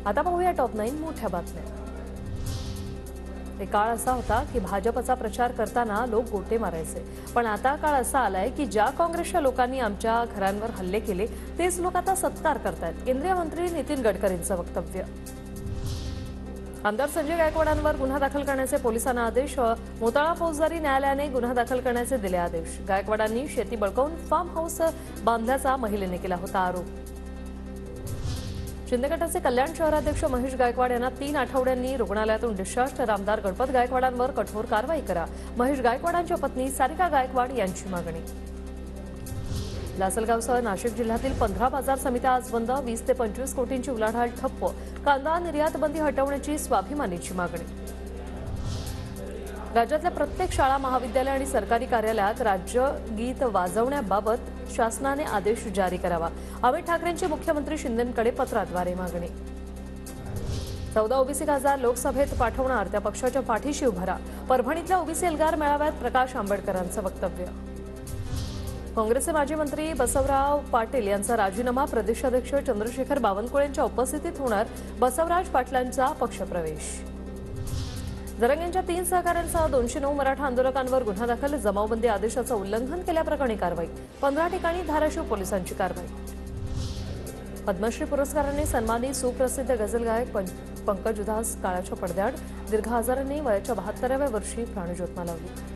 आता पाहूया टॉप 9 मोठ्या बातम्या। एक काळ असा होता की भाजपचा प्रचार करताना लोक गोटे मारायचे, पण आता काळ असा आलाय की ज्या काँग्रेसच्या लोकांनी आमच्या घरांवर हल्ले केले तेच लोक आता सत्कार करतायत। केंद्रीय मंत्री नितीन गडकरींचं वक्तव्य। आमदार संजय गायकवाडांवर गुन्हा दाखल करण्याचे पोलिसांना आदेश। मोताळा फौजदारी न्यायालयाने गुन्हा दाखल करण्याचे दिले आदेश। गायकवाडांनी शेती बळकावून फार्म हाऊस बांधल्याचा महिलेने केला होता आरोप। शिंदे गटाचे कल्याण शहराध्यक्ष महेश गायकवाड यांना 3 आठवड्यांनी रुग्णालयातून डिस्चार्ज। आमदार गणपत गायकवाडांवर कठोर कारवाई करा, महेश गायकवाडांच्या पत्नी सारिका गायकवाड यांची मागणी। लासलगावसह नाशिक जिल्ह्यातील 15 बाजार समित्या आज बंद। 20 ते 25 कोटींची उलाढाल ठप्प। कांदा निर्यात बंदी हटवण्याची स्वाभिमानीची मागणी। राज्यातल्या प्रत्येक शाळा, महाविद्यालय आणि सरकारी कार्यालयात राज्यगीत वाजवण्याबाबत शासनाने आदेश जारी करावा। अमित ठाकरेंची मुख्यमंत्री शिंदेंकडे पत्राद्वारे मागणी। 14 ओबीसी खासदार लोकसभेत पाठवणार, त्या पक्षाच्या पाठीशी उभा राहा। परभणीतल्या ओबीसी एल्गार मेळाव्यात प्रकाश आंबेडकरांचं वक्तव्य। काँग्रेसचे माजी मंत्री बसवराज पाटील यांचा राजीनामा। प्रदेशाध्यक्ष चंद्रशेखर बावनकुळेंच्या उपस्थितीत होणार बसवराज पाटलांचा पक्षप्रवेश। जरंगेंच्या 3 सहकाऱ्यांसह 209 मराठा आंदोलकांवर गुन्हा दाखल। जमावबंदी आदेशाचं उल्लंघन केल्याप्रकरणी कारवाई। 15 ठिकाणी धाराशिव पोलिसांची कारवाई। पद्मश्री पुरस्काराने सन्मानित सुप्रसिद्ध गझल गायक पंकज उधास काळाच्या पडद्याआड। दीर्घ आजाराने वयाच्या 72व्या वर्षी प्राणज्योत मालवली।